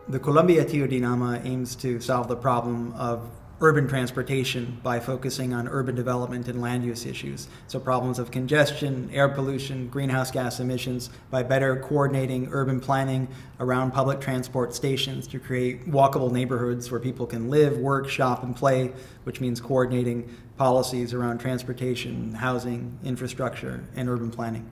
The Colombia TOD NAMA aims to solve the problem of urban transportation by focusing on urban development and land use issues. So problems of congestion, air pollution, greenhouse gas emissions, by better coordinating urban planning around public transport stations to create walkable neighborhoods where people can live, work, shop, and play, which means coordinating policies around transportation, housing, infrastructure, and urban planning.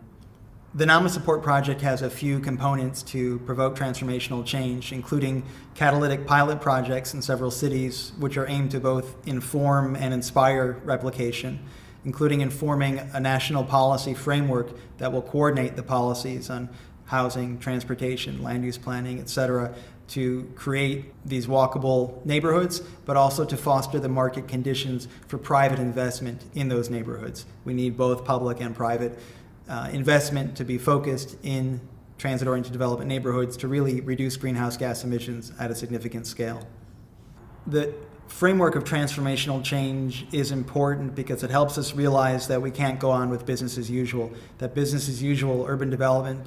The NAMA Support Project has a few components to provoke transformational change, including catalytic pilot projects in several cities, which are aimed to both inform and inspire replication, including informing a national policy framework that will coordinate the policies on housing, transportation, land use planning, etc., to create these walkable neighborhoods, but also to foster the market conditions for private investment in those neighborhoods. We need both public and private investment to be focused in transit-oriented development neighborhoods to really reduce greenhouse gas emissions at a significant scale. The framework of transformational change is important because it helps us realize that we can't go on with business as usual, that business as usual urban development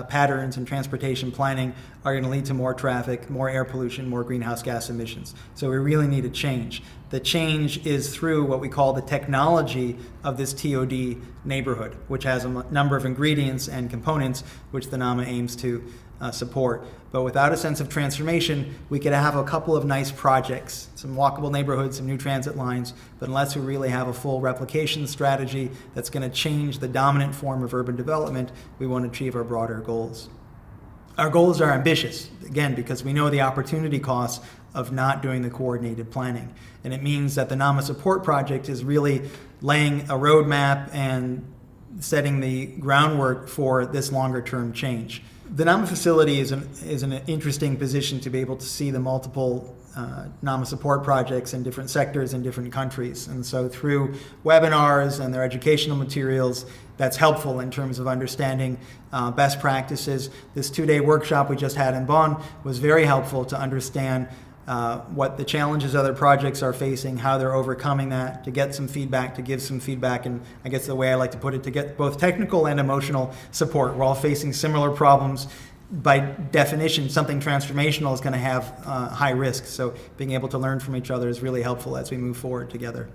patterns and transportation planning are going to lead to more traffic, more air pollution, more greenhouse gas emissions. So we really need a change. The change is through what we call the technology of this TOD neighborhood, which has a number of ingredients and components which the NAMA aims to support. But without a sense of transformation, we could have a couple of nice projects, some walkable neighborhoods, some new transit lines, but unless we really have a full replication strategy that's going to change the dominant form of urban development, we won't achieve our broader goals. Our goals are ambitious, again, because we know the opportunity costs of not doing the coordinated planning. And it means that the NAMA Support Project is really laying a roadmap and setting the groundwork for this longer-term change. The NAMA facility is an interesting position to be able to see the multiple NAMA support projects in different sectors in different countries. And so through webinars and their educational materials, that's helpful in terms of understanding best practices. This 2-day workshop we just had in Bonn was very helpful to understand what the challenges other projects are facing, how they're overcoming that, to get some feedback, to give some feedback, and I guess the way I like to put it, to get both technical and emotional support. We're all facing similar problems. By definition, something transformational is going to have high risk, so being able to learn from each other is really helpful as we move forward together.